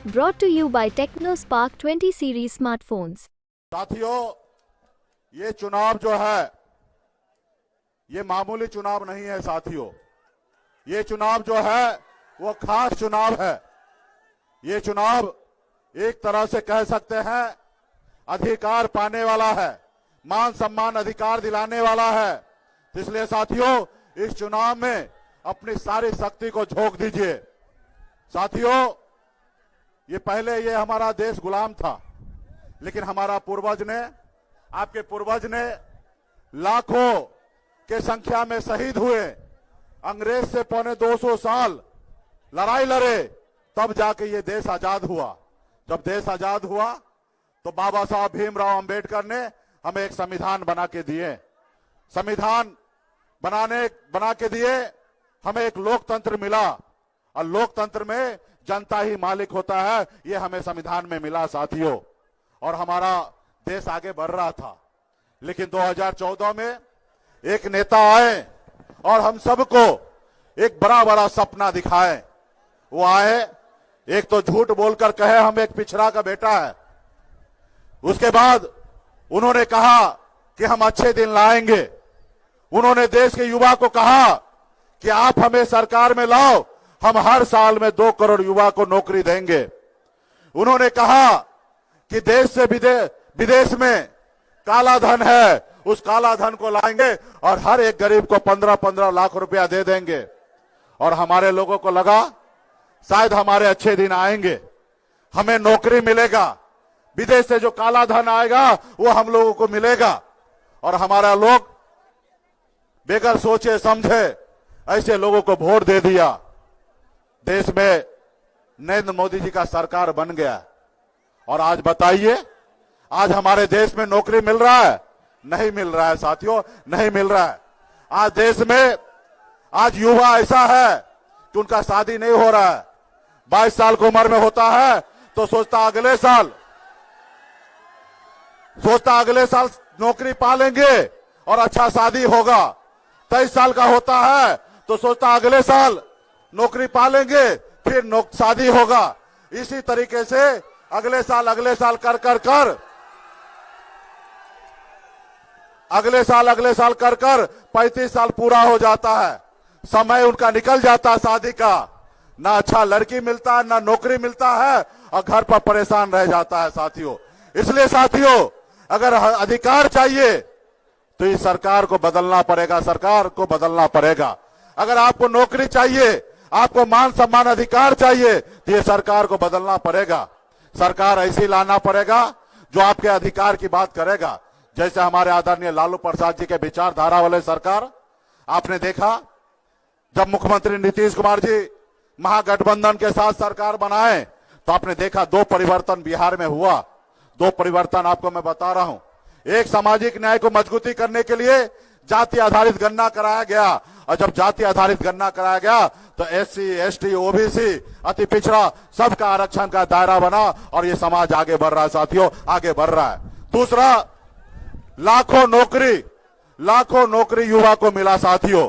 Brought to you by TechnoSpark 20 series smartphones. साथियों, ये चुनाव जो है ये मामूली चुनाव नहीं है साथियों। ये चुनाव जो है वो खास चुनाव है। ये चुनाव एक तरह से कह सकते हैं अधिकार पाने वाला है, मान सम्मान अधिकार दिलाने वाला है। इसलिए साथियों, इस चुनाव में अपनी सारी शक्ति को झोंक दीजिए। साथियों, ये पहले ये हमारा देश गुलाम था, लेकिन हमारा पूर्वज ने, आपके पूर्वज ने लाखों के संख्या में शहीद हुए, अंग्रेज से 250 साल लड़ाई लड़े, तब जाके ये देश आजाद हुआ। जब देश आजाद हुआ तो बाबा साहब भीमराव अंबेडकर ने हमें एक संविधान बना के दिए। संविधान बना के दिए, हमें एक लोकतंत्र मिला, और लोकतंत्र में जनता ही मालिक होता है, ये हमें संविधान में मिला साथियों। और हमारा देश आगे बढ़ रहा था। लेकिन 2014 में एक नेता आए और हम सबको एक बड़ा बड़ा सपना दिखाए। वो आए, एक तो झूठ बोलकर कहे हम एक पिछड़ा का बेटा है। उसके बाद उन्होंने कहा कि हम अच्छे दिन लाएंगे। उन्होंने देश के युवा को कहा कि आप हमें सरकार में लाओ, हम हर साल में 2 करोड़ युवा को नौकरी देंगे। उन्होंने कहा कि देश से विदेश में काला धन है, उस काला धन को लाएंगे और हर एक गरीब को 15-15 लाख रुपया दे देंगे। और हमारे लोगों को लगा शायद हमारे अच्छे दिन आएंगे, हमें नौकरी मिलेगा, विदेश से जो काला धन आएगा वो हम लोगों को मिलेगा। और हमारा लोग बेगर सोचे समझे ऐसे लोगों को वोट दे दिया। देश में नरेंद्र मोदी जी का सरकार बन गया। और आज बताइए, आज हमारे देश में नौकरी मिल रहा है? नहीं मिल रहा है साथियों, नहीं मिल रहा है। आज देश में आज युवा ऐसा है कि उनका शादी नहीं हो रहा है। 22 साल की उम्र में होता है तो सोचता अगले साल नौकरी पा लेंगे और अच्छा शादी होगा। 23 साल का होता है तो सोचता अगले साल नौकरी पा लेंगे, फिर शादी होगा। इसी तरीके से अगले साल अगले साल कर कर 35 साल पूरा हो जाता है। समय उनका निकल जाता है शादी का, ना अच्छा लड़की मिलता है, ना नौकरी मिलता है, और घर पर परेशान रह जाता है साथियों। इसलिए साथियों, अगर अधिकार चाहिए तो इस सरकार को बदलना पड़ेगा, सरकार को बदलना पड़ेगा। अगर आपको नौकरी चाहिए, आपको मान सम्मान अधिकार चाहिए, तो ये सरकार को बदलना पड़ेगा। सरकार ऐसी लाना पड़ेगा जो आपके अधिकार की बात करेगा। जैसे हमारे आदरणीय लालू प्रसाद जी के विचारधारा वाले सरकार, आपने देखा जब मुख्यमंत्री नीतीश कुमार जी महागठबंधन के साथ सरकार बनाए तो आपने देखा 2 परिवर्तन बिहार में हुआ। 2 परिवर्तन आपको मैं बता रहा हूं। एक, सामाजिक न्याय को मजबूती करने के लिए जाति आधारित गणना कराया गया, और जब जाति आधारित गणना कराया गया तो SC, ST, OBC, अति पिछड़ा सबका आरक्षण का दायरा बना, और ये समाज आगे बढ़ रहा है साथियों, आगे बढ़ रहा है। दूसरा, लाखों नौकरी युवा को मिला साथियों।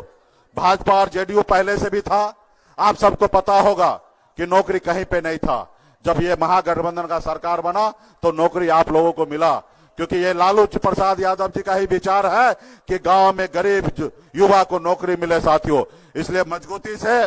भाजपा और JDU पहले से भी था, आप सबको पता होगा कि नौकरी कहीं पे नहीं था। जब ये महागठबंधन का सरकार बना तो नौकरी आप लोगों को मिला, क्योंकि ये लालू प्रसाद यादव जी का ही विचार है कि गांव में गरीब युवा को नौकरी मिले साथियों। इसलिए मजबूती से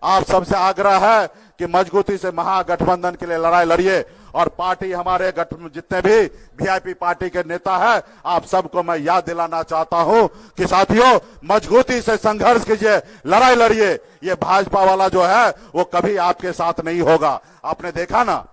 आप सबसे आग्रह है कि मजबूती से महागठबंधन के लिए लड़ाई लड़िए। और पार्टी, हमारे जितने भी VIP पार्टी के नेता है, आप सबको मैं याद दिलाना चाहता हूं कि साथियों, मजबूती से संघर्ष कीजिए, लड़ाई लड़िए। ये भाजपा वाला जो है वो कभी आपके साथ नहीं होगा। आपने देखा ना,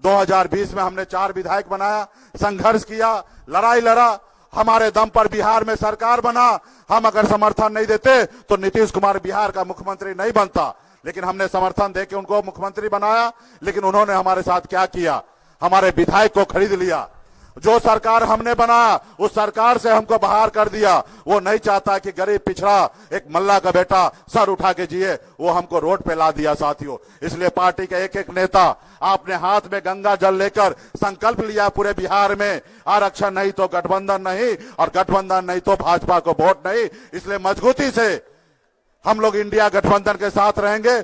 2020 में हमने 4 विधायक बनाया, संघर्ष किया, लड़ाई लड़ा, हमारे दम पर बिहार में सरकार बना। हम अगर समर्थन नहीं देते तो नीतीश कुमार बिहार का मुख्यमंत्री नहीं बनता, लेकिन हमने समर्थन देके उनको मुख्यमंत्री बनाया। लेकिन उन्होंने हमारे साथ क्या किया? हमारे विधायक को खरीद लिया। जो सरकार हमने बनाया उस सरकार से हमको बाहर कर दिया। वो नहीं चाहता कि गरीब पिछड़ा एक मल्ला का बेटा सर उठा के जिए, वो हमको रोड पे ला दिया साथियों। इसलिए पार्टी के एक नेता आपने हाथ में गंगा जल लेकर संकल्प लिया पूरे बिहार में, आरक्षण नहीं तो गठबंधन नहीं, और गठबंधन नहीं तो भाजपा को वोट नहीं। इसलिए मजबूती से हम लोग इंडिया गठबंधन के साथ रहेंगे।